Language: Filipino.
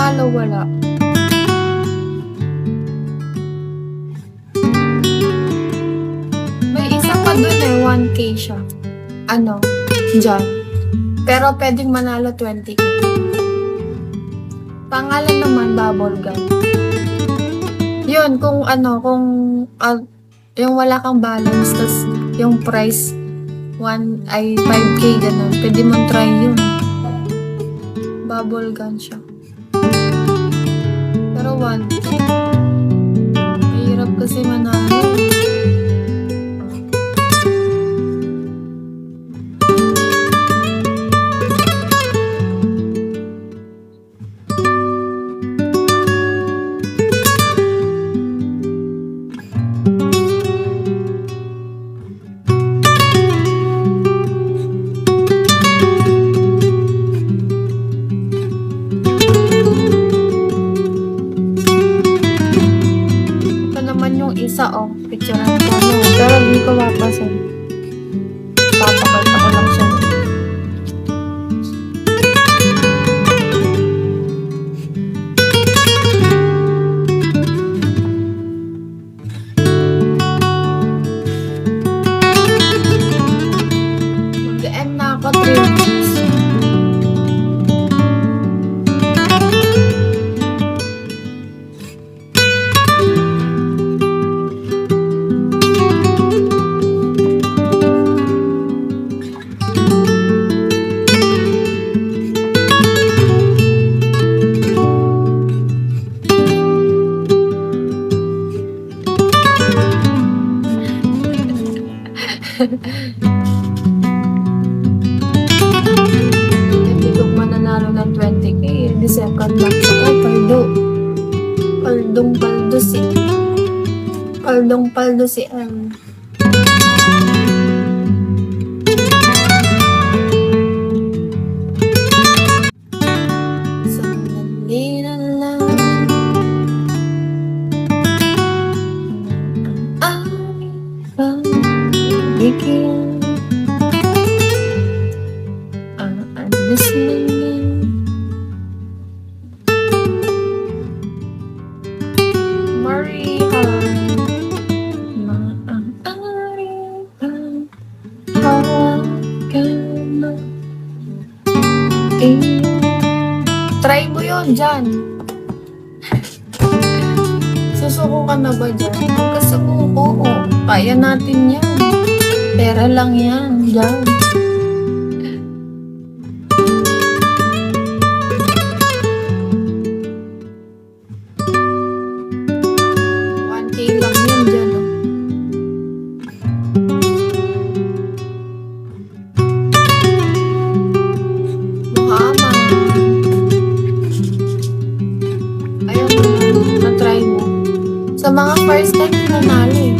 nanalo, wala. May isa pa dun eh, 1K siya. Ano? Diyan. Pero pwedeng manalo 20K. Pangalan naman, bubble gum. Yun, kung ano, kung yung wala kang balance, tas yung price 5K ganun. Pwede mong try yun. Bubble gun siya. Pero 1K. Mahirap kasi manalo. Isa picturean ko pero hindi ko mapasin. Papakita ko lang siya. Mag-end na ako 3 minutes. Hindi ko mananalo ng 20K. Hindi second box ako. Paldong-paldo si M. Sandali na lang. Bigyan alis na yan. Maria maaari bang hawakan mo iyo? Try mo yun dyan. Susuko ka na ba dyan? Huwag ka sumuko. Kaya natin yan. Pera lang yan. Diyan. Lang yan dyan. Muhammad. Ayaw mo na. Na-try mo. Sa mga first time nanalo eh.